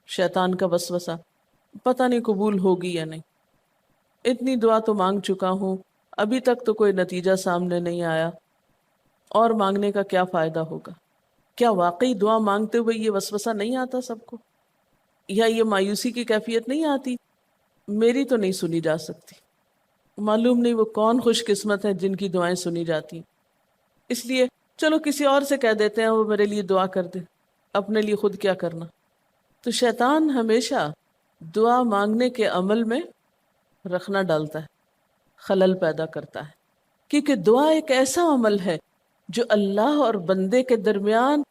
شیطان کا وسوسہ، پتہ نہیں قبول ہوگی یا نہیں، اتنی دعا تو مانگ چکا ہوں، ابھی تک تو کوئی نتیجہ سامنے نہیں آیا، اور مانگنے کا کیا فائدہ ہوگا؟ کیا واقعی دعا مانگتے ہوئے یہ وسوسہ نہیں آتا سب کو؟ یا یہ مایوسی کی کیفیت نہیں آتی، میری تو نہیں سنی جا سکتی، معلوم نہیں وہ کون خوش قسمت ہیں جن کی دعائیں سنی جاتی، اس لیے چلو کسی اور سے کہہ دیتے ہیں وہ میرے لیے دعا کر دے، اپنے لیے خود کیا کرنا۔ تو شیطان ہمیشہ دعا مانگنے کے عمل میں رخنا ڈالتا ہے، خلل پیدا کرتا ہے، کیونکہ دعا ایک ایسا عمل ہے جو اللہ اور بندے کے درمیان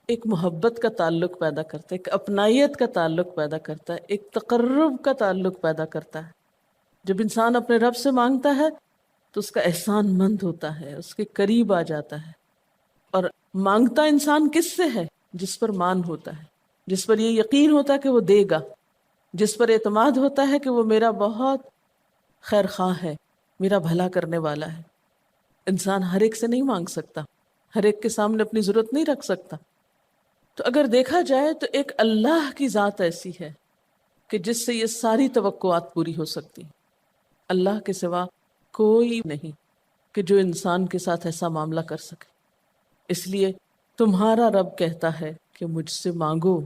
ایک محبت کا تعلق پیدا کرتا ہے، ایک اپنائیت کا تعلق پیدا کرتا ہے، ایک تقرب کا تعلق پیدا کرتا ہے۔ جب انسان اپنے رب سے مانگتا ہے تو اس کا احسان مند ہوتا ہے، اس کے قریب آ جاتا ہے، اور مانگتا انسان کس سے ہے؟ جس پر مان ہوتا ہے، جس پر یہ یقین ہوتا ہے کہ وہ دے گا، جس پر اعتماد ہوتا ہے کہ وہ میرا بہت خیر خواہ ہے، میرا بھلا کرنے والا ہے۔ انسان ہر ایک سے نہیں مانگ سکتا، ہر ایک کے سامنے اپنی ضرورت نہیں رکھ سکتا۔ تو اگر دیکھا جائے تو ایک اللہ کی ذات ایسی ہے کہ جس سے یہ ساری توقعات پوری ہو سکتی، اللہ کے سوا کوئی نہیں کہ جو انسان کے ساتھ ایسا معاملہ کر سکے۔ اس لیے تمہارا رب کہتا ہے کہ مجھ سے مانگو،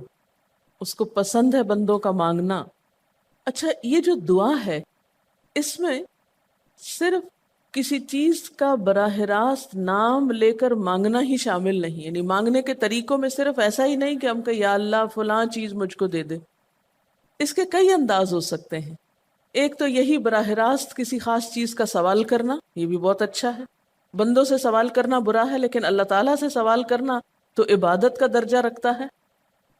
اس کو پسند ہے بندوں کا مانگنا۔ اچھا، یہ جو دعا ہے اس میں صرف کسی چیز کا براہ راست نام لے کر مانگنا ہی شامل نہیں، یعنی مانگنے کے طریقوں میں صرف ایسا ہی نہیں کہ ہم کہ یا اللہ فلاں چیز مجھ کو دے دے۔ اس کے کئی انداز ہو سکتے ہیں۔ ایک تو یہی براہ راست کسی خاص چیز کا سوال کرنا، یہ بھی بہت اچھا ہے۔ بندوں سے سوال کرنا برا ہے، لیکن اللہ تعالیٰ سے سوال کرنا تو عبادت کا درجہ رکھتا ہے۔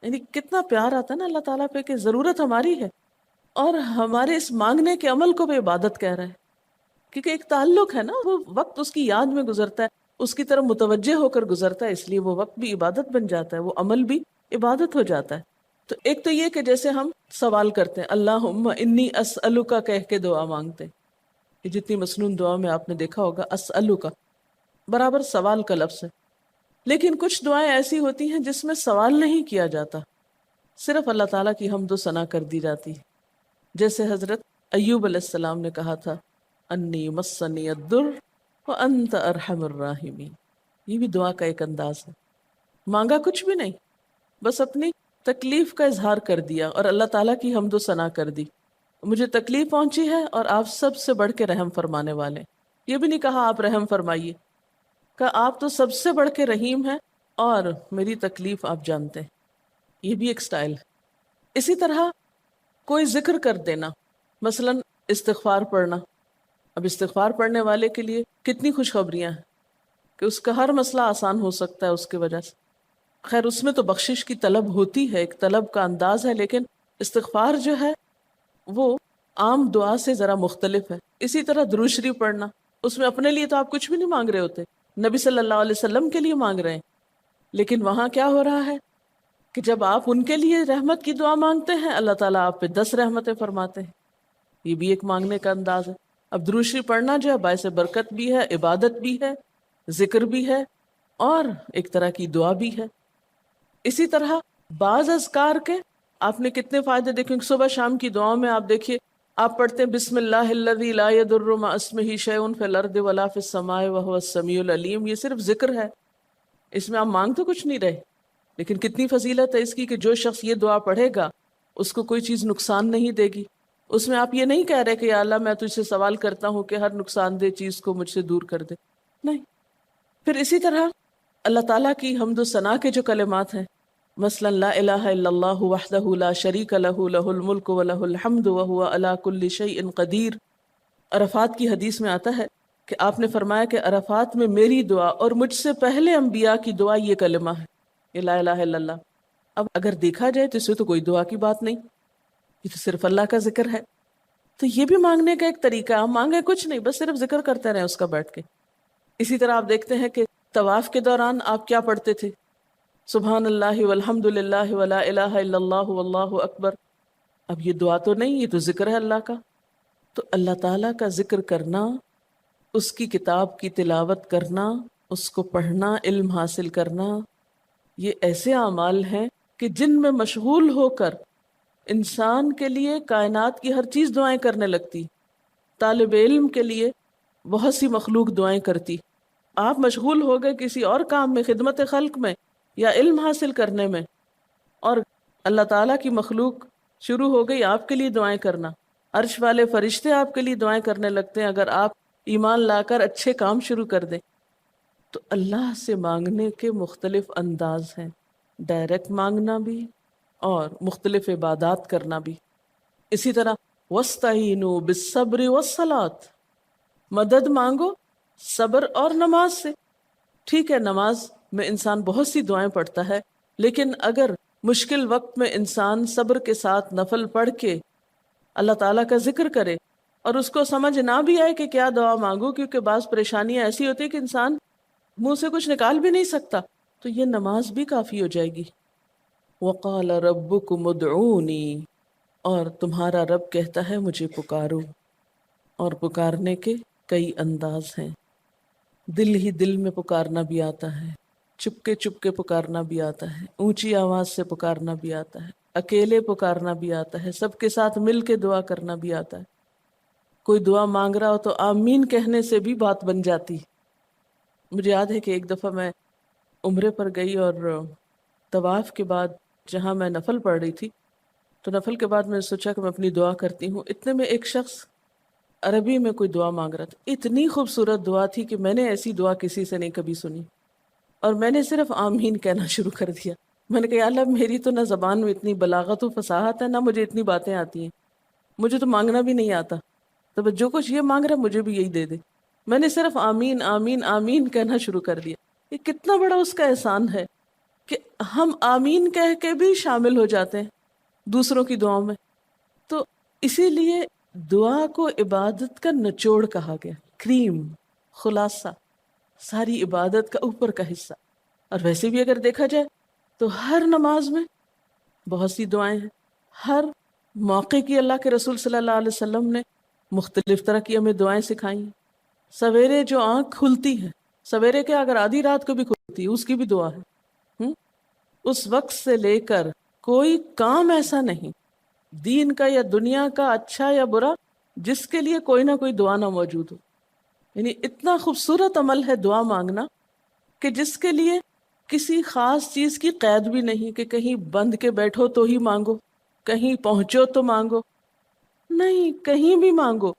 یعنی کتنا پیار آتا ہے نا اللہ تعالیٰ پہ کہ ضرورت ہماری ہے اور ہمارے اس مانگنے کے عمل کو بھی عبادت کہہ رہا ہے، کیونکہ ایک تعلق ہے نا، وہ وقت اس کی یاد میں گزرتا ہے، اس کی طرف متوجہ ہو کر گزرتا ہے، اس لیے وہ وقت بھی عبادت بن جاتا ہے، وہ عمل بھی عبادت ہو جاتا ہے۔ تو ایک تو یہ کہ جیسے ہم سوال کرتے ہیں اللہم انی اسألک کہہ کے دعا مانگتے ہیں، یہ جتنی مسنون دعا میں آپ نے دیکھا ہوگا اسألک برابر سوال کا لفظ ہے۔ لیکن کچھ دعائیں ایسی ہوتی ہیں جس میں سوال نہیں کیا جاتا، صرف اللہ تعالیٰ کی حمد و ثنا کر دی جاتی ہے، جیسے حضرت ایوب علیہ السلام نے کہا تھا انی مسنی الضر وانت ارحم الراحمین۔ یہ بھی دعا کا ایک انداز ہے، مانگا کچھ بھی نہیں، بس اپنی تکلیف کا اظہار کر دیا اور اللہ تعالیٰ کی حمد و ثنا کر دی، مجھے تکلیف پہنچی ہے اور آپ سب سے بڑھ کے رحم فرمانے والے۔ یہ بھی نہیں کہا آپ رحم فرمائیے، کہ آپ تو سب سے بڑھ کے رحیم ہیں اور میری تکلیف آپ جانتے ہیں۔ یہ بھی ایک سٹائل ہے۔ اسی طرح کوئی ذکر کر دینا، مثلا استغفار پڑھنا۔ اب استغفار پڑھنے والے کے لیے کتنی خوشخبریاں ہیں کہ اس کا ہر مسئلہ آسان ہو سکتا ہے اس کی وجہ سے۔ خیر اس میں تو بخشش کی طلب ہوتی ہے، ایک طلب کا انداز ہے، لیکن استغفار جو ہے وہ عام دعا سے ذرا مختلف ہے۔ اسی طرح درود شریف پڑھنا، اس میں اپنے لیے تو آپ کچھ بھی نہیں مانگ رہے ہوتے، نبی صلی اللہ علیہ وسلم کے لیے مانگ رہے ہیں، لیکن وہاں کیا ہو رہا ہے کہ جب آپ ان کے لیے رحمت کی دعا مانگتے ہیں اللہ تعالیٰ آپ پہ 10 رحمتیں فرماتے ہیں۔ یہ بھی ایک مانگنے کا انداز ہے۔ اب درود شریف پڑھنا جو ہے باعث برکت بھی ہے، عبادت بھی ہے، ذکر بھی ہے اور ایک طرح کی دعا بھی ہے۔ اسی طرح بعض اذکار کے آپ نے کتنے فائدے دیکھیں، صبح شام کی دعاؤں میں آپ دیکھیے آپ پڑھتے ہیں بسم اللہ الذی لا یضر مع اسمہ شیء فی الارض ولا فی السماء وہو السمیع العلیم۔ یہ صرف ذکر ہے، اس میں آپ مانگ تو کچھ نہیں رہے، لیکن کتنی فضیلت ہے اس کی کہ جو شخص یہ دعا پڑھے گا اس کو کوئی چیز نقصان نہیں دے گی۔ اس میں آپ یہ نہیں کہہ رہے کہ یا اللہ میں تجھ سے سوال کرتا ہوں کہ ہر نقصان دہ چیز کو مجھ سے دور کر دے، نہیں۔ پھر اسی طرح اللہ تعالیٰ کی حمد و ثنا کے جو کلمات ہیں، مثلا لا الہ الا اللہ وحدہ لا شریک لہ لہ الملک ولہ الحمد وہو علی کل شیء قدیر۔ عرفات کی حدیث میں آتا ہے کہ آپ نے فرمایا کہ عرفات میں میری دعا اور مجھ سے پہلے انبیاء کی دعا یہ کلمہ ہے، یہ لا الہ الا اللہ۔ اب اگر دیکھا جائے تو اس میں تو کوئی دعا کی بات نہیں، یہ تو صرف اللہ کا ذکر ہے۔ تو یہ بھی مانگنے کا ایک طریقہ ہے، ہم مانگے کچھ نہیں، بس صرف ذکر کرتے رہیں اس کا بیٹھ کے۔ اسی طرح آپ دیکھتے ہیں کہ طواف کے دوران آپ کیا پڑھتے تھے؟ سبحان اللہ والحمد للہ ولا الہ الا اللہ واللہ اکبر۔ اب یہ دعا تو نہیں، یہ تو ذکر ہے اللہ کا۔ تو اللہ تعالیٰ کا ذکر کرنا، اس کی کتاب کی تلاوت کرنا، اس کو پڑھنا، علم حاصل کرنا، یہ ایسے اعمال ہیں کہ جن میں مشغول ہو کر انسان کے لیے کائنات کی ہر چیز دعائیں کرنے لگتی، طالب علم کے لیے بہت سی مخلوق دعائیں کرتی. آپ مشغول ہو گئے کسی اور کام میں، خدمت خلق میں یا علم حاصل کرنے میں، اور اللہ تعالیٰ کی مخلوق شروع ہو گئی آپ کے لیے دعائیں کرنا. عرش والے فرشتے آپ کے لیے دعائیں کرنے لگتے ہیں اگر آپ ایمان لا کر اچھے کام شروع کر دیں. تو اللہ سے مانگنے کے مختلف انداز ہیں، ڈائریکٹ مانگنا بھی اور مختلف عبادات کرنا بھی. اسی طرح وَاسْتَعِینُوا بِالصَّبْرِ وَالصَّلَاةِ، مدد مانگو صبر اور نماز سے. ٹھیک ہے، نماز میں انسان بہت سی دعائیں پڑھتا ہے، لیکن اگر مشکل وقت میں انسان صبر کے ساتھ نفل پڑھ کے اللہ تعالیٰ کا ذکر کرے اور اس کو سمجھ نہ بھی آئے کہ کیا دعا مانگو، کیونکہ بعض پریشانیاں ایسی ہوتی ہیں کہ انسان منہ سے کچھ نکال بھی نہیں سکتا، تو یہ نماز بھی کافی ہو جائے گی. وَقَالَ رَبُّكُمُ ادْعُونِي، اور تمہارا رب کہتا ہے مجھے پکارو. اور پکارنے کے کئی انداز ہیں. دل ہی دل میں پکارنا بھی آتا ہے، چپ کے پکارنا بھی آتا ہے، اونچی آواز سے پکارنا بھی آتا ہے، اکیلے پکارنا بھی آتا ہے، سب کے ساتھ مل کے دعا کرنا بھی آتا ہے. کوئی دعا مانگ رہا ہو تو آمین کہنے سے بھی بات بن جاتی. مجھے یاد ہے کہ ایک دفعہ میں عمرے پر گئی اور طواف کے بعد جہاں میں نفل پڑھ رہی تھی، تو نفل کے بعد میں نے سوچا کہ میں اپنی دعا کرتی ہوں. اتنے میں ایک شخص عربی میں کوئی دعا مانگ رہا تھا. اتنی خوبصورت دعا تھی کہ میں نے ایسی دعا کسی سے نہیں کبھی سنی، اور میں نے صرف آمین کہنا شروع کر دیا. میں نے کہا یا اللہ، میری تو نہ زبان میں اتنی بلاغت و فصاحت ہے، نہ مجھے اتنی باتیں آتی ہیں، مجھے تو مانگنا بھی نہیں آتا، تو بس جو کچھ یہ مانگ رہا مجھے بھی یہی دے دے. میں نے صرف آمین آمین آمین کہنا شروع کر دیا. یہ کتنا بڑا اس کا احسان ہے کہ ہم آمین کہہ کے بھی شامل ہو جاتے ہیں دوسروں کی دعاؤں میں. تو اسی لیے دعا کو عبادت کا نچوڑ کہا گیا، کریم، خلاصہ، ساری عبادت کا اوپر کا حصہ. اور ویسے بھی اگر دیکھا جائے تو ہر نماز میں بہت سی دعائیں ہیں. ہر موقع کی اللہ کے رسول صلی اللہ علیہ وسلم نے مختلف طرح کی ہمیں دعائیں سکھائی ہیں. سویرے جو آنکھ کھلتی ہے، سویرے کے اگر آدھی رات کو بھی کھلتی ہے، اس کی بھی دعا ہے. اس وقت سے لے کر کوئی کام ایسا نہیں دین کا یا دنیا کا، اچھا یا برا، جس کے لیے کوئی نہ کوئی دعا نہ موجود ہو. یعنی اتنا خوبصورت عمل ہے دعا مانگنا کہ جس کے لیے کسی خاص چیز کی قید بھی نہیں کہ کہیں بند کے بیٹھو تو ہی مانگو، کہیں پہنچو تو مانگو. نہیں، کہیں بھی مانگو،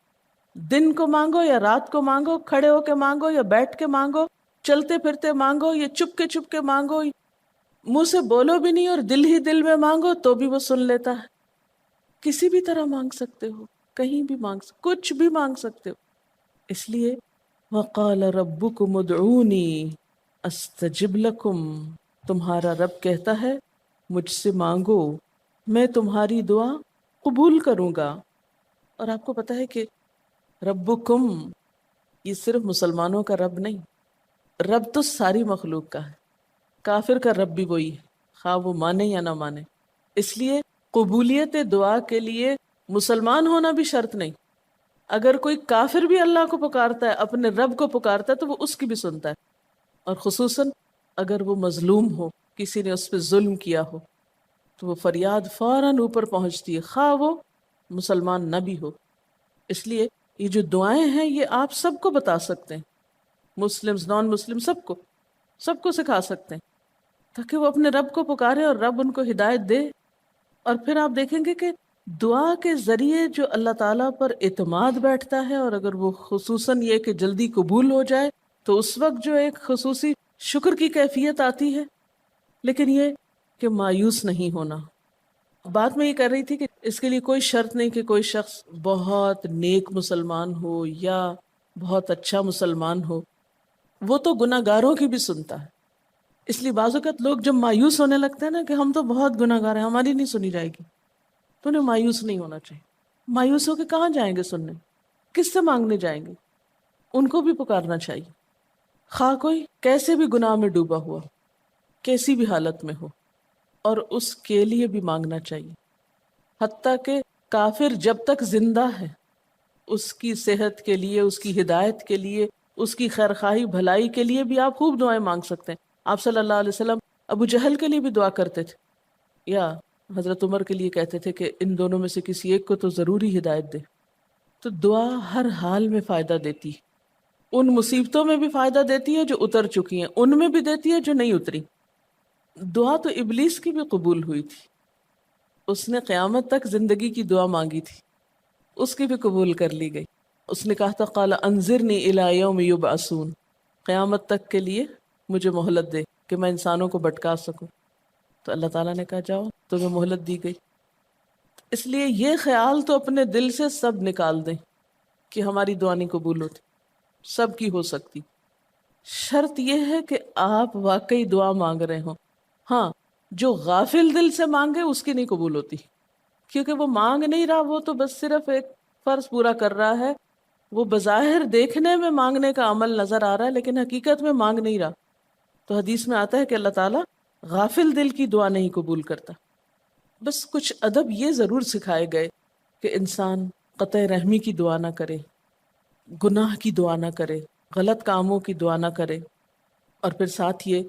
دن کو مانگو یا رات کو مانگو، کھڑے ہو کے مانگو یا بیٹھ کے مانگو، چلتے پھرتے مانگو یا چپ کے مانگو، منہ سے بولو بھی نہیں اور دل ہی دل میں مانگو تو بھی وہ سن لیتا ہے. کسی بھی طرح مانگ سکتے ہو، کہیں بھی کچھ بھی مانگ سکتے ہو. اس لیے وقال ربکم ادعونی استجب لکم، تمہارا رب کہتا ہے مجھ سے مانگو، میں تمہاری دعا قبول کروں گا. اور آپ کو پتہ ہے کہ ربکم یہ صرف مسلمانوں کا رب نہیں، رب تو ساری مخلوق کا ہے. کافر کا رب بھی وہی ہے، خواہ وہ مانے یا نہ مانے. اس لیے قبولیت دعا کے لیے مسلمان ہونا بھی شرط نہیں. اگر کوئی کافر بھی اللہ کو پکارتا ہے، اپنے رب کو پکارتا ہے، تو وہ اس کی بھی سنتا ہے. اور خصوصاً اگر وہ مظلوم ہو، کسی نے اس پہ ظلم کیا ہو، تو وہ فریاد فوراً اوپر پہنچتی ہے، خواہ وہ مسلمان نہ بھی ہو. اس لیے یہ جو دعائیں ہیں یہ آپ سب کو بتا سکتے ہیں، مسلم نان مسلم سب کو سکھا سکتے ہیں، تاکہ وہ اپنے رب کو پکارے اور رب ان کو ہدایت دے. اور پھر آپ دیکھیں گے کہ دعا کے ذریعے جو اللہ تعالیٰ پر اعتماد بیٹھتا ہے، اور اگر وہ خصوصاً یہ کہ جلدی قبول ہو جائے، تو اس وقت جو ایک خصوصی شکر کی کیفیت آتی ہے. لیکن یہ کہ مایوس نہیں ہونا. بات میں یہ کر رہی تھی کہ اس کے لیے کوئی شرط نہیں کہ کوئی شخص بہت نیک مسلمان ہو یا بہت اچھا مسلمان ہو، وہ تو گناہ گاروں کی بھی سنتا ہے. اس لیے بعض اوقات لوگ جب مایوس ہونے لگتے ہیں نا کہ ہم تو بہت گناہ گار ہیں، ہماری نہیں سنی جائے گی، تو انہیں مایوس نہیں ہونا چاہیے. مایوس ہو کے کہاں جائیں گے سننے؟ کس سے مانگنے جائیں گے؟ ان کو بھی پکارنا چاہیے، خواہ کوئی کیسے بھی گناہ میں ڈوبا ہوا، کیسی بھی حالت میں ہو، اور اس کے لیے بھی مانگنا چاہیے. حتیٰ کہ کافر جب تک زندہ ہے، اس کی صحت کے لیے، اس کی ہدایت کے لیے، اس کی خیرخواہی بھلائی کے لیے بھی آپ خوب دعائیں مانگ سکتے ہیں. آپ صلی اللہ علیہ وسلم ابو جہل کے لیے بھی دعا کرتے تھے، یا حضرت عمر کے لیے کہتے تھے کہ ان دونوں میں سے کسی ایک کو تو ضروری ہدایت دے. تو دعا ہر حال میں فائدہ دیتی ہے. ان مصیبتوں میں بھی فائدہ دیتی ہے جو اتر چکی ہیں، ان میں بھی دیتی ہے جو نہیں اتری. دعا تو ابلیس کی بھی قبول ہوئی تھی. اس نے قیامت تک زندگی کی دعا مانگی تھی، اس کی بھی قبول کر لی گئی. اس نے کہا تھا قال انظرنی الی یوم یبعثون، قیامت تک کے لیے مجھے مہلت دے کہ میں انسانوں کو بھٹکا سکوں. تو اللہ تعالیٰ نے کہا جاؤ، تمہیں مہلت دی گئی. اس لیے یہ خیال تو اپنے دل سے سب نکال دیں کہ ہماری دعا نہیں قبول ہوتی. سب کی ہو سکتی، شرط یہ ہے کہ آپ واقعی دعا مانگ رہے ہوں. ہاں، جو غافل دل سے مانگے اس کی نہیں قبول ہوتی، کیونکہ وہ مانگ نہیں رہا، وہ تو بس صرف ایک فرض پورا کر رہا ہے. وہ بظاہر دیکھنے میں مانگنے کا عمل نظر آ رہا ہے لیکن حقیقت میں مانگ نہیں رہا. تو حدیث میں آتا ہے کہ اللہ تعالیٰ غافل دل کی دعا نہیں قبول کرتا. بس کچھ ادب یہ ضرور سکھائے گئے کہ انسان قطع رحمی کی دعا نہ کرے، گناہ کی دعا نہ کرے، غلط کاموں کی دعا نہ کرے، اور پھر ساتھ یہ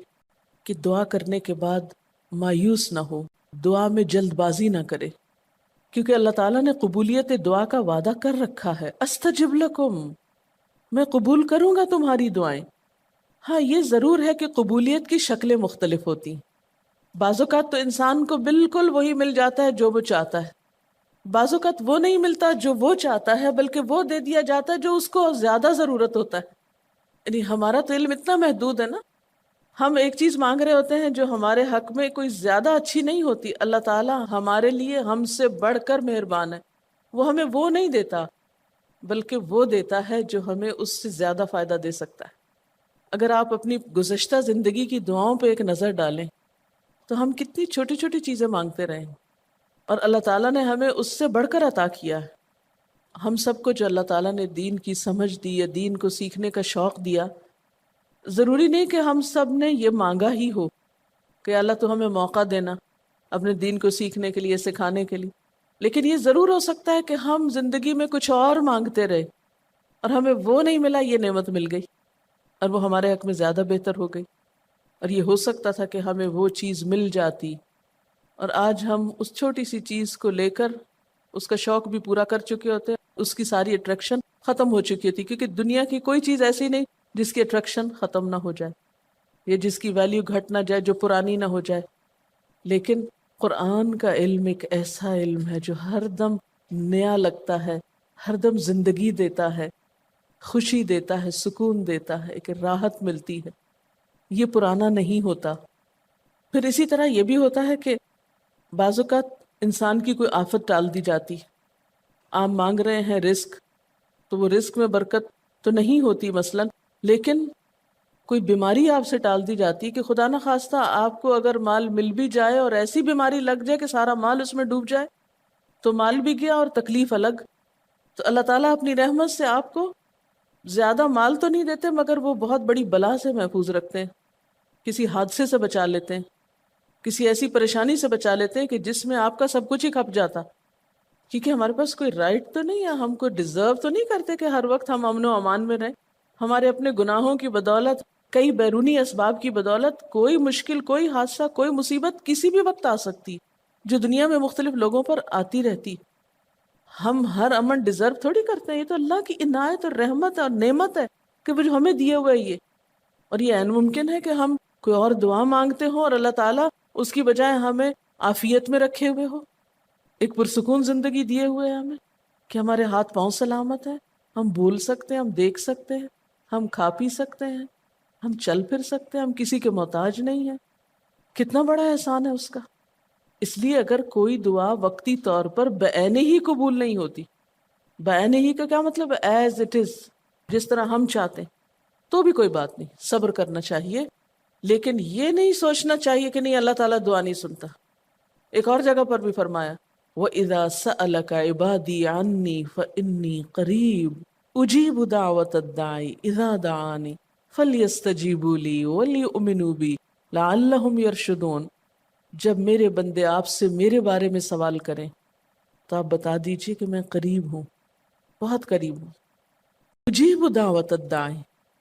کہ دعا کرنے کے بعد مایوس نہ ہو، دعا میں جلد بازی نہ کرے، کیونکہ اللہ تعالیٰ نے قبولیت دعا کا وعدہ کر رکھا ہے. استجب لکم، میں قبول کروں گا تمہاری دعائیں. ہاں، یہ ضرور ہے کہ قبولیت کی شکلیں مختلف ہوتی ہیں. بعض اوقات تو انسان کو بالکل وہی مل جاتا ہے جو وہ چاہتا ہے، بعض اوقات وہ نہیں ملتا جو وہ چاہتا ہے، بلکہ وہ دے دیا جاتا ہے جو اس کو زیادہ ضرورت ہوتا ہے. یعنی ہمارا تو علم اتنا محدود ہے نا، ہم ایک چیز مانگ رہے ہوتے ہیں جو ہمارے حق میں کوئی زیادہ اچھی نہیں ہوتی. اللہ تعالیٰ ہمارے لیے ہم سے بڑھ کر مہربان ہے، وہ ہمیں وہ نہیں دیتا بلکہ وہ دیتا ہے جو ہمیں اس سے زیادہ فائدہ دے سکتا ہے. اگر آپ اپنی گزشتہ زندگی کی دعاؤں پہ ایک نظر ڈالیں تو ہم کتنی چھوٹی چھوٹی چیزیں مانگتے رہے ہیں اور اللہ تعالیٰ نے ہمیں اس سے بڑھ کر عطا کیا ہے. ہم سب کو جو اللہ تعالیٰ نے دین کی سمجھ دی یا دین کو سیکھنے کا شوق دیا، ضروری نہیں کہ ہم سب نے یہ مانگا ہی ہو کہ اللہ تو ہمیں موقع دینا اپنے دین کو سیکھنے کے لیے، سکھانے کے لیے. لیکن یہ ضرور ہو سکتا ہے کہ ہم زندگی میں کچھ اور مانگتے رہے اور ہمیں وہ نہیں ملا، یہ نعمت مل گئی اور وہ ہمارے حق میں زیادہ بہتر ہو گئی. اور یہ ہو سکتا تھا کہ ہمیں وہ چیز مل جاتی اور آج ہم اس چھوٹی سی چیز کو لے کر اس کا شوق بھی پورا کر چکے ہوتے، اس کی ساری اٹریکشن ختم ہو چکی ہوتی. کیونکہ دنیا کی کوئی چیز ایسی نہیں جس کی اٹریکشن ختم نہ ہو جائے یا جس کی ویلیو گھٹ نہ جائے، جو پرانی نہ ہو جائے. لیکن قرآن کا علم ایک ایسا علم ہے جو ہر دم نیا لگتا ہے، ہر دم زندگی دیتا ہے، خوشی دیتا ہے، سکون دیتا ہے، ایک راحت ملتی ہے. یہ پرانا نہیں ہوتا. پھر اسی طرح یہ بھی ہوتا ہے کہ بعض اوقات انسان کی کوئی آفت ٹال دی جاتی. آپ مانگ رہے ہیں رزق، تو وہ رزق میں برکت تو نہیں ہوتی مثلا، لیکن کوئی بیماری آپ سے ٹال دی جاتی کہ خدا نہ خواستہ آپ کو اگر مال مل بھی جائے اور ایسی بیماری لگ جائے کہ سارا مال اس میں ڈوب جائے تو مال بھی گیا اور تکلیف الگ. تو اللہ تعالیٰ اپنی رحمت سے آپ کو زیادہ مال تو نہیں دیتے مگر وہ بہت بڑی بلا سے محفوظ رکھتے ہیں، کسی حادثے سے بچا لیتے ہیں، کسی ایسی پریشانی سے بچا لیتے ہیں کہ جس میں آپ کا سب کچھ ہی کھپ جاتا. کیونکہ ہمارے پاس کوئی رائٹ تو نہیں ہے، ہم کو ڈیزرو تو نہیں کرتے کہ ہر وقت ہم امن و امان میں رہیں. ہمارے اپنے گناہوں کی بدولت، کئی بیرونی اسباب کی بدولت کوئی مشکل، کوئی حادثہ، کوئی مصیبت کسی بھی وقت آ سکتی جو دنیا میں مختلف لوگوں پر آتی رہتی. ہم ہر امن ڈیزرو تھوڑی کرتے ہیں، یہ تو اللہ کی عنایت اور رحمت اور نعمت ہے کہ وہ جو ہمیں دیے ہوئے یہ. اور یہ عین ممکن ہے کہ ہم کوئی اور دعا مانگتے ہوں اور اللہ تعالیٰ اس کی بجائے ہمیں عافیت میں رکھے ہوئے ہو، ایک پرسکون زندگی دیے ہوئے ہیں ہمیں کہ ہمارے ہاتھ پاؤں سلامت ہیں، ہم بول سکتے ہیں، ہم دیکھ سکتے ہیں، ہم کھا پی سکتے ہیں، ہم چل پھر سکتے ہیں، ہم کسی کے محتاج نہیں ہیں. کتنا بڑا احسان ہے اس کا. اس لیے اگر کوئی دعا وقتی طور پر بعین ہی قبول نہیں ہوتی، بعین ہی کا کیا مطلب ہے؟ ایز اٹ از، جس طرح ہم چاہتے ہیں، تو بھی کوئی بات نہیں، صبر کرنا چاہیے. لیکن یہ نہیں سوچنا چاہیے کہ نہیں اللہ تعالیٰ دعا نہیں سنتا. ایک اور جگہ پر بھی فرمایا وَإِذَا سَأَلَكَ عِبَادِي عَنِّي فَإِنِّي قَرِيبٌ أُجِيبُ دَعْوَةَ الدَّاعِ إِذَا دَعَانِ فَلْيَسْتَجِيبُوا لِي وَلْيُؤْمِنُوا بِي لَعَلَّهُمْ يَرْشُدُونَ. جب میرے بندے آپ سے میرے بارے میں سوال کریں تو آپ بتا دیجئے کہ میں قریب ہوں، بہت قریب ہوں. اجیب دعوت الداعی،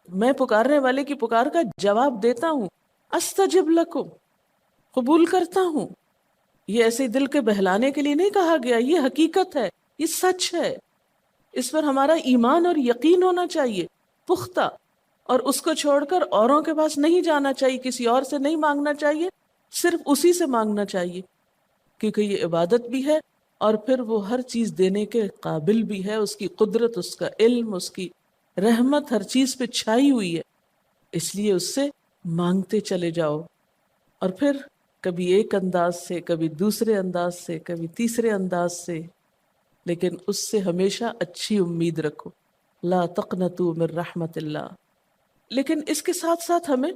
میں پکارنے والے کی پکار کا جواب دیتا ہوں. استجب لکم، قبول کرتا ہوں. یہ ایسے ہی دل کے بہلانے کے لیے نہیں کہا گیا، یہ حقیقت ہے، یہ سچ ہے، اس پر ہمارا ایمان اور یقین ہونا چاہیے پختہ، اور اس کو چھوڑ کر اوروں کے پاس نہیں جانا چاہیے، کسی اور سے نہیں مانگنا چاہیے، صرف اسی سے مانگنا چاہیے، کیونکہ یہ عبادت بھی ہے اور پھر وہ ہر چیز دینے کے قابل بھی ہے، اس کی قدرت، اس کا علم، اس کی رحمت ہر چیز پہ چھائی ہوئی ہے، اس لیے اس سے مانگتے چلے جاؤ، اور پھر کبھی ایک انداز سے، کبھی دوسرے انداز سے، کبھی تیسرے انداز سے، لیکن اس سے ہمیشہ اچھی امید رکھو، لا تقنطوا من رحمت اللہ۔ لیکن اس کے ساتھ ساتھ ہمیں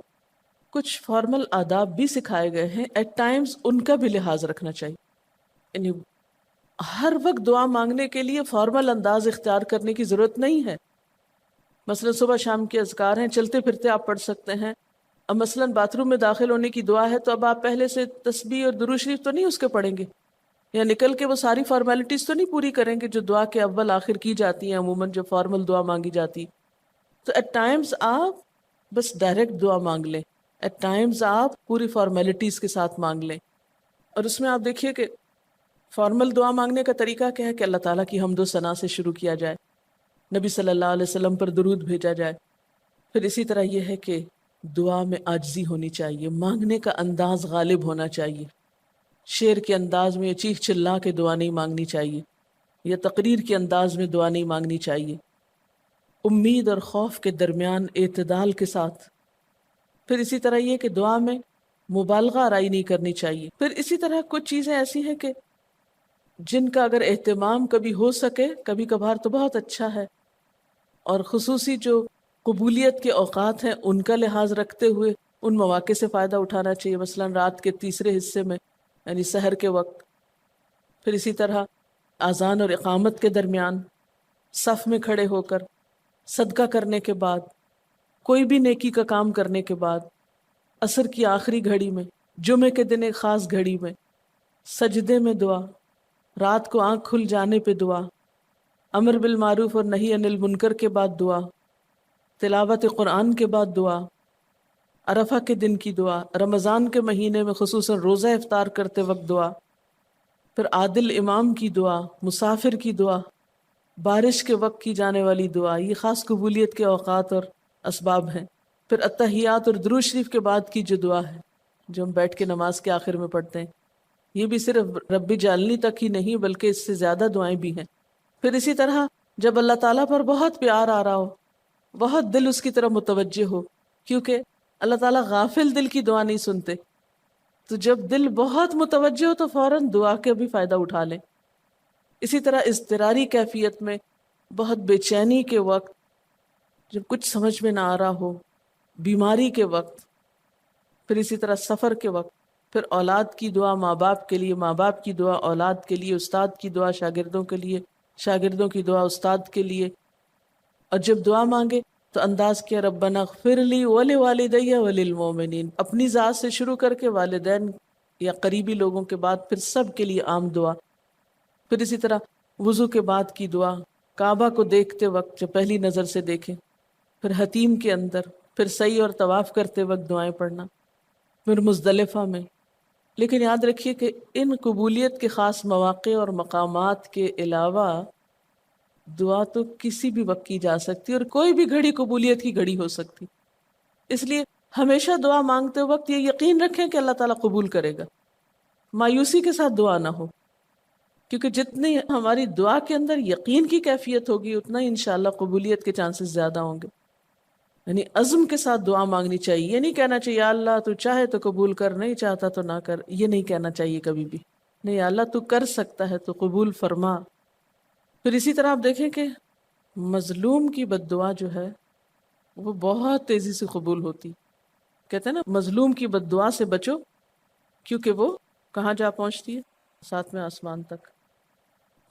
کچھ فارمل آداب بھی سکھائے گئے ہیں، ایٹ ٹائمز ان کا بھی لحاظ رکھنا چاہیے، یعنی ہر وقت دعا مانگنے کے لیے فارمل انداز اختیار کرنے کی ضرورت نہیں ہے۔ مثلا صبح شام کے اذکار ہیں، چلتے پھرتے آپ پڑھ سکتے ہیں۔ اب مثلا باتھ روم میں داخل ہونے کی دعا ہے تو اب آپ پہلے سے تسبیح اور درود شریف تو نہیں اس کے پڑھیں گے، یا نکل کے وہ ساری فارمیلٹیز تو نہیں پوری کریں گے جو دعا کے اول آخر کی جاتی ہیں عموماً جب فارمل دعا مانگی جاتی۔ تو ایٹ ٹائمز آپ بس ڈائریکٹ دعا مانگ لیں، ایٹ ٹائمز آپ پوری فارمیلٹیز کے ساتھ مانگ لیں، اور اس میں آپ دیکھیے کہ فارمل دعا مانگنے کا طریقہ کیا ہے کہ اللہ تعالیٰ کی حمد و ثنا سے شروع کیا جائے، نبی صلی اللہ علیہ وسلم پر درود بھیجا جائے، پھر اسی طرح یہ ہے کہ دعا میں عاجزی ہونی چاہیے، مانگنے کا انداز غالب ہونا چاہیے، شعر کے انداز میں چیخ چلا کے دعا نہیں مانگنی چاہیے، یا تقریر کے انداز میں دعا نہیں مانگنی چاہیے، امید اور خوف کے درمیان اعتدال کے ساتھ، پھر اسی طرح یہ کہ دعا میں مبالغہ آرائی نہیں کرنی چاہیے، پھر اسی طرح کچھ چیزیں ایسی ہیں کہ جن کا اگر اہتمام کبھی ہو سکے کبھی کبھار تو بہت اچھا ہے، اور خصوصی جو قبولیت کے اوقات ہیں ان کا لحاظ رکھتے ہوئے ان مواقع سے فائدہ اٹھانا چاہیے، مثلا رات کے تیسرے حصے میں یعنی سحر کے وقت، پھر اسی طرح اذان اور اقامت کے درمیان، صف میں کھڑے ہو کر، صدقہ کرنے کے بعد، کوئی بھی نیکی کا کام کرنے کے بعد، عصر کی آخری گھڑی میں، جمعے کے دن ایک خاص گھڑی میں، سجدے میں دعا، رات کو آنکھ کھل جانے پہ دعا، امر بالمعروف اور نہی عن المنکر کے بعد دعا، تلاوت قرآن کے بعد دعا، عرفہ کے دن کی دعا، رمضان کے مہینے میں خصوصاً روزہ افطار کرتے وقت دعا، پھر عادل امام کی دعا، مسافر کی دعا، بارش کے وقت کی جانے والی دعا، یہ خاص قبولیت کے اوقات اور اسباب ہیں، پھر اتحیات اور درود شریف کے بعد کی جو دعا ہے جو ہم بیٹھ کے نماز کے آخر میں پڑھتے ہیں، یہ بھی صرف رب جعلنی تک ہی نہیں بلکہ اس سے زیادہ دعائیں بھی ہیں۔ پھر اسی طرح جب اللہ تعالیٰ پر بہت پیار آ رہا ہو، بہت دل اس کی طرف متوجہ ہو، کیونکہ اللہ تعالیٰ غافل دل کی دعا نہیں سنتے، تو جب دل بہت متوجہ ہو تو فوراً دعا کے بھی فائدہ اٹھا لیں۔ اسی طرح اضطراری کیفیت میں، بہت بے چینی کے وقت، جب کچھ سمجھ میں نہ آ رہا ہو، بیماری کے وقت، پھر اسی طرح سفر کے وقت، پھر اولاد کی دعا ماں باپ کے لیے، ماں باپ کی دعا اولاد کے لیے، استاد کی دعا شاگردوں کے لیے، شاگردوں کی دعا استاد کے لیے، اور جب دعا مانگے تو انداز کیا ربنا اغفر لی ولوالدی وللمؤمنین، اپنی ذات سے شروع کر کے والدین یا قریبی لوگوں کے بعد پھر سب کے لیے عام دعا، پھر اسی طرح وضو کے بعد کی دعا، کعبہ کو دیکھتے وقت جب پہلی نظر سے دیکھیں، پھر حتیم کے اندر، پھر سعی اور طواف کرتے وقت دعائیں پڑھنا، پھر مزدلفہ میں۔ لیکن یاد رکھیے کہ ان قبولیت کے خاص مواقع اور مقامات کے علاوہ دعا تو کسی بھی وقت کی جا سکتی اور کوئی بھی گھڑی قبولیت کی گھڑی ہو سکتی، اس لیے ہمیشہ دعا مانگتے وقت یہ یقین رکھیں کہ اللہ تعالیٰ قبول کرے گا، مایوسی کے ساتھ دعا نہ ہو، کیونکہ جتنی ہماری دعا کے اندر یقین کی کیفیت ہوگی اتنا ہی انشاءاللہ قبولیت کے چانسز زیادہ ہوں گے۔ یعنی عزم کے ساتھ دعا مانگنی چاہیے، یہ نہیں کہنا چاہیے یا اللہ تو چاہے تو قبول کر، نہیں چاہتا تو نہ کر، یہ نہیں کہنا چاہیے کبھی بھی، نہیں یا اللہ تو کر سکتا ہے تو قبول فرما۔ پھر اسی طرح آپ دیکھیں کہ مظلوم کی بد دعا جو ہے وہ بہت تیزی سے قبول ہوتی، کہتے ہیں نا مظلوم کی بد دعا سے بچو کیونکہ وہ کہاں جا پہنچتی ہے؟ ساتویں آسمان تک۔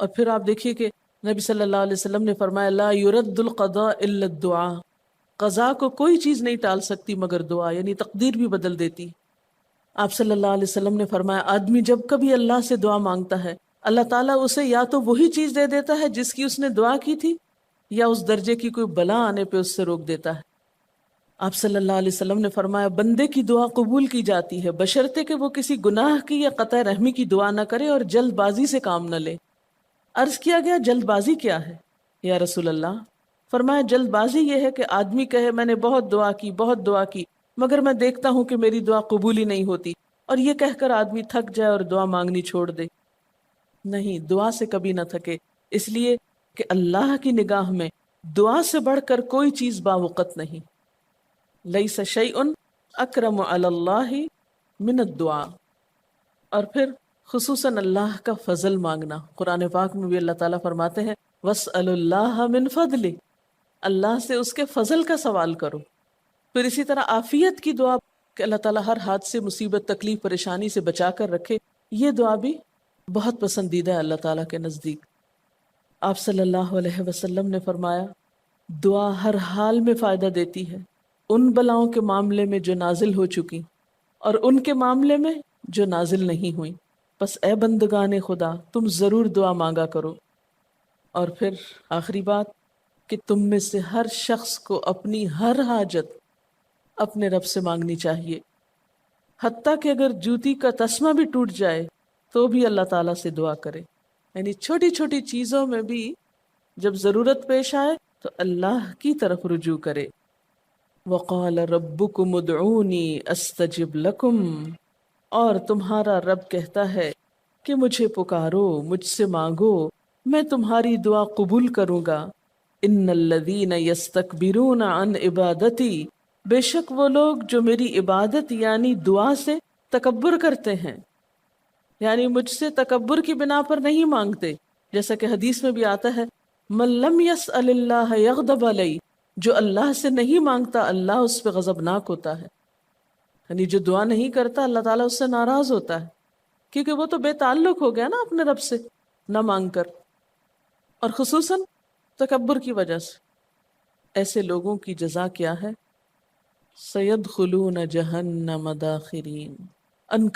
اور پھر آپ دیکھیے کہ نبی صلی اللہ علیہ وسلم نے فرمایا لا يرد القضاء الا الدعاء، قضا کو کوئی چیز نہیں ٹال سکتی مگر دعا، یعنی تقدیر بھی بدل دیتی۔ آپ صلی اللہ علیہ وسلم نے فرمایا آدمی جب کبھی اللہ سے دعا مانگتا ہے اللہ تعالیٰ اسے یا تو وہی چیز دے دیتا ہے جس کی اس نے دعا کی تھی، یا اس درجے کی کوئی بلا آنے پہ اس سے روک دیتا ہے۔ آپ صلی اللہ علیہ وسلم نے فرمایا بندے کی دعا قبول کی جاتی ہے بشرطے کہ وہ کسی گناہ کی یا قطع رحمی کی دعا نہ کرے اور جلد بازی سے کام نہ لے۔ عرض کیا گیا جلد بازی کیا ہے یا رسول اللہ؟ فرمایا جلد بازی یہ ہے کہ آدمی کہے میں نے بہت دعا کی مگر میں دیکھتا ہوں کہ میری دعا قبول ہی نہیں ہوتی، اور یہ کہہ کر آدمی تھک جائے اور دعا مانگنی چھوڑ دے۔ نہیں، دعا سے کبھی نہ تھکے، اس لیے کہ اللہ کی نگاہ میں دعا سے بڑھ کر کوئی چیز باوقت نہیں۔ لیس شیء اکرم علی اللہ من الدعاء۔ اور پھر خصوصاً اللہ کا فضل مانگنا، قرآن پاک میں بھی اللہ تعالیٰ فرماتے ہیں وَاسْأَلُوا اللَّهَ مِنْ فَضْلِهِ، اللہ سے اس کے فضل کا سوال کرو۔ پھر اسی طرح عافیت کی دعا کہ اللہ تعالیٰ ہر حادثے مصیبت تکلیف پریشانی سے بچا کر رکھے، یہ دعا بھی بہت پسندیدہ ہے اللہ تعالیٰ کے نزدیک۔ آپ صلی اللہ علیہ وسلم نے فرمایا دعا ہر حال میں فائدہ دیتی ہے، ان بلاؤں کے معاملے میں جو نازل ہو چکی اور ان کے معاملے میں جو نازل نہیں ہوئی، بس اے بندگان خدا تم ضرور دعا مانگا کرو۔ اور پھر آخری بات کہ تم میں سے ہر شخص کو اپنی ہر حاجت اپنے رب سے مانگنی چاہیے، حتیٰ کہ اگر جوتی کا تسمہ بھی ٹوٹ جائے تو بھی اللہ تعالیٰ سے دعا کرے، یعنی چھوٹی چھوٹی چیزوں میں بھی جب ضرورت پیش آئے تو اللہ کی طرف رجوع کرے۔ وَقَالَ رَبُّكُمُ ادْعُونِي أَسْتَجِبْ لَكُمْ، اور تمہارا رب کہتا ہے کہ مجھے پکارو، مجھ سے مانگو، میں تمہاری دعا قبول کروں گا۔ ان الذین یستکبرون عن عبادتی، بے شک وہ لوگ جو میری عبادت یعنی دعا سے تکبر کرتے ہیں، یعنی مجھ سے تکبر کی بنا پر نہیں مانگتے، جیسا کہ حدیث میں بھی آتا ہے من لم یسأل اللہ یغضب علیہ، جو اللہ سے نہیں مانگتا اللہ اس پہ غضبناک ہوتا ہے، یعنی جو دعا نہیں کرتا اللہ تعالیٰ اس سے ناراض ہوتا ہے، کیونکہ وہ تو بے تعلق ہو گیا نا اپنے رب سے نہ مانگ کر، اور خصوصاً تکبر کی وجہ سے۔ ایسے لوگوں کی جزا کیا ہے؟ سیدخلون جہنم داخرین، ان